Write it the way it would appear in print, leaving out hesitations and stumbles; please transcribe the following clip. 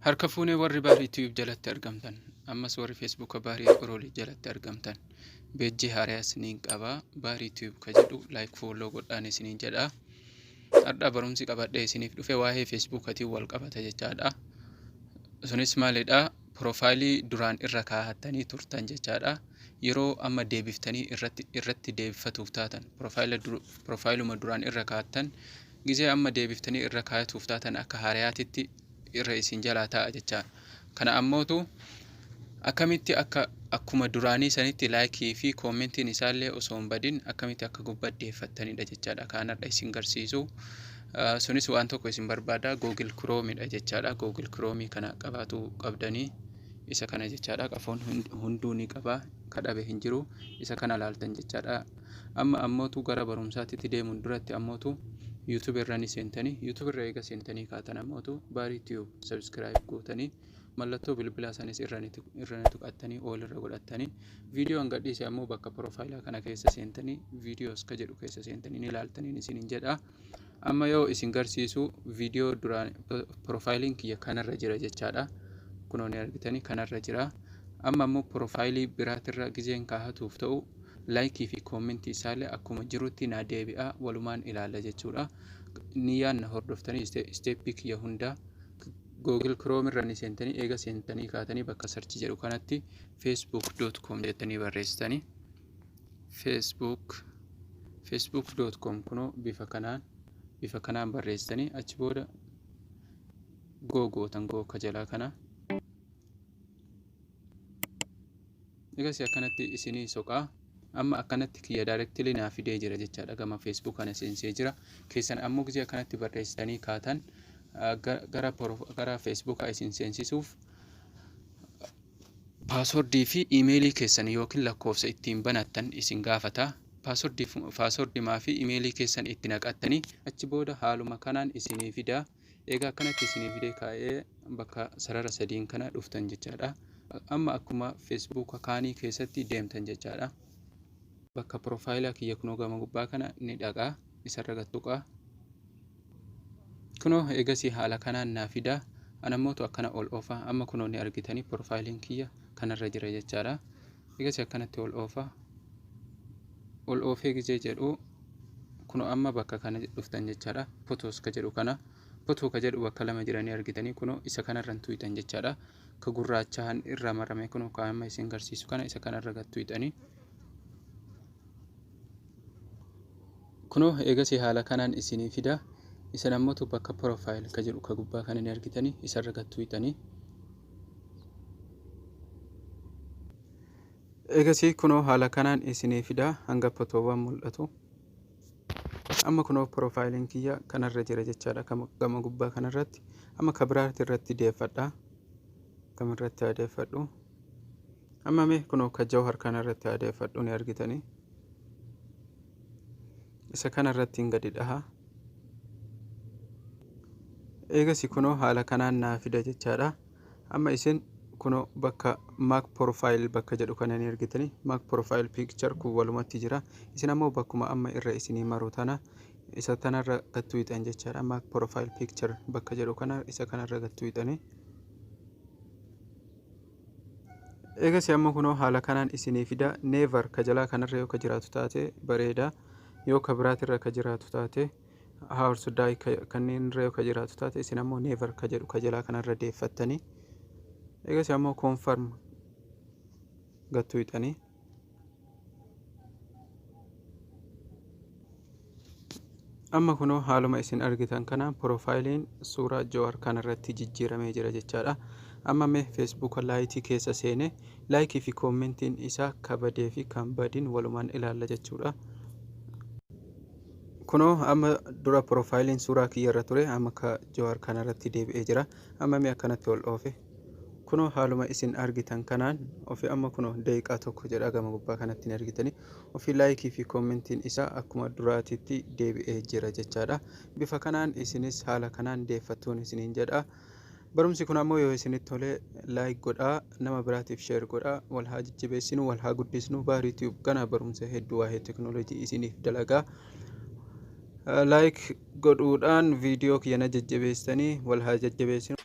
Harka fuunee warri baarii YouTube jalatti argamtan ammas warri Facebook baarii Roolii jalatti argamtan beejjii haaraa isiniin qaba baarii YouTube ka jedhu like follow godhaan isiniin jedha. Har'a barumsi qabadhee isiniif dhufe waa'ee Facebook atiin wal qabata jechaadha. Sunis maalidha? Phorofayilii duraan irra kaa'attanii turtan jechaadha. Yeroo amma deebiftanii irratti deebifatuuf taatan Phorofayiluma duraan irra kaa'attan gizee amma deebiftanii irra kaa'atuuf taatan akka haarayaatitti irra isin jalaa ta'a jecha. Kana ammootu akkamitti akkuma duraanii sanitti laayikii fi koomentiin isaallee osoo hin badin akkamitti akka gubbaddeeffattanidha jechaadha. Kanadha isin garsiisu. Sunis waan tokko isin barbaada Google Chromeedha jechaadha. Google Chrome kana qabaatu qabdanii isa kana jechaadha. Qafoon hunduu ni qaba. Kadhabe hin jiru. Isa kana laaltan jechaadha. Amma ammootu gara barumsaatti deemuun duratti ammootu YouTube irra ni seentanii YouTube irra eega seentanii kaatan ammootu baarii YouTube subscribe gootanii mallattoo bilbilaa isaaniis irra ni tuqattanii all irra godhattanii viidiyoon gadhiise ammoo bakka Phorofayilaa kana keessa seentanii viidiyoos ka jedhu keessa seentanii ni ilaaltanii isiniin jedha. Amma yoo isin garsiisu viidiyoo duraan Phorofayiliin kiyya kanarra jira jechaadha. Kunoo ni argitanii kanarra jira. Amma ammoo Phorofayilii biraatirra gizeen kaahatuuf ta'u laayikii fi koomentii isaallee akkuma jirutti na deebi'a walumaan ilaalla jechuudha. Niyyaan na hordoftanii isteeppii kiyya hundaa Google Chrome irra ni seentanii eega seentanii kaatanii bakka sarchi jedhu kanatti facebook.com jettanii barreessitanii facebook.com kunoo bifa kanaan barreessitanii achi booda gootan ka jalaa kana egas akkanatti isinii soqaa. Amma akkanatti kiyya directly naa fidee jira jechaadha. Gama Facebook kana seensee jira. Keessan ammoo gizee akkanatti barreessitanii kaatan gara Facebook isin seensisuuf paaswordii fi iimeelii keessan yookiin lakkoofsa ittiin banattan isin gaafata. Paaswordii fi iimeelii keessan itti naqattanii achi booda haaluma kanaan isinii fida. Egaa akkanatti isinii fidee kaa'ee bakka sarara sadiin kana dhuftan jechaadha. Amma akkuma Facebook kaanii keessatti deemtan jechaadha. Bakka Phorofayilaa kiyya kunoo gama gubbaa kana ni dhaqaa isarra gattuqaa. Kunoo eegasii haala kanaan naa fida. Anammootu akkana ol oofa. Amma kunoo ni argitanii Phorofayiliin kiyya kanarra jira jechaadha. Eegasii akkanatti ol oofa. Ol oofee gizee jedhu kunoo amma bakka kana dhuftan jechaadha. Photos ka jedhu kana. Photoo ka jedhu bakka lama jiranii argitanii kunoo isa kanarra tuuyitan jechaadha. Ka gurraachaan irra marame kunoo kaa'ama isin garsiisu kana isa kanarra gattuuyitanii. Kunoo eegasii haala kanaan isinii fida. Isin ammootu bakka Phorofayil ka jedhu ka gubbaa kana ni argitanii isarra gattuuyitanii. Eegasii kunoo haala kanaan isinii fida hanga photoowwan mul'atu. Amma kunoo Phorofayiliin kiyya kanarra jira jechaadha gama gubbaa kanarratti. Amma ka biraatti irratti deeffadha. Kamirratti adeeffadhu. Amma mee kunoo ka Jawhar kanarratti adeeffadhu ni argitanii. Isa kanarratti hin gadi dhaha. Eegasii kunoo haala kanaan naa fida jechaadha. Amma isin kunoo bakka Mac Phorofayil bakka jedhu kana ni argitanii. Mac Phorofayil picture kun walumatti jira. Isin ammoo bakkuma amma irra isinii maru tana isa tanarra gattuuytan jechaadha. Mac Phorofayil picture bakka jedhu kana isa kanarra gattuuytanii. Eegasii amma kunoo haala kanaan isinii fida. Never ka jalaa kanarra yoo ka jiraatu taate bareeda. Yoo ka biraatirra ka jiraatu taate haarsuddaa kanneen irra yoo ka jiraatu taate isin ammoo never ka jedhu ka jalaa kanarra deeffattanii. Eegasii ammoo confirm gattuuytanii. Amma kunoo haaluma isin argitan kanaan Phorofayiliin suuraa Jawhar kanarratti jijjiiramee jira jechaadha. Amma mee Facebook laayitii keessa seene laayikii fi koomentiin isaa kabadee fi kan badin walumaan ilaalla jechuudha. Kunoo amma dura Phorofayiliin suuraa kiyya irra ture amma ka Jawhar kanarratti deebi'ee jira. Amma mee akkanatti ol oofe. Kunoo haaluma isin argitan kanaan ofii amma kunoo daqiiqaa tokko jedha gama gubbaa kanatti ni argitanii. Ofii laayikii fi koomentiin isaa akkuma duraatitti deebi'ee jira jechaadha. Bifa kanaan isinis haala kanaan deeffattuun isiniin jedha. Barumsi kun ammoo yoo isinitti tolee laayik godhaa nama biraatiif sheer godhaa wal haa jajjabeessinu wal haa guddisnu baarii YouTube kana barumsa hedduu waa'ee teknooloojii isiniif dalagaa. Like godhuudhaan viidiyoo kiyya na jajjabeessanii wal haa jajjabeessinu.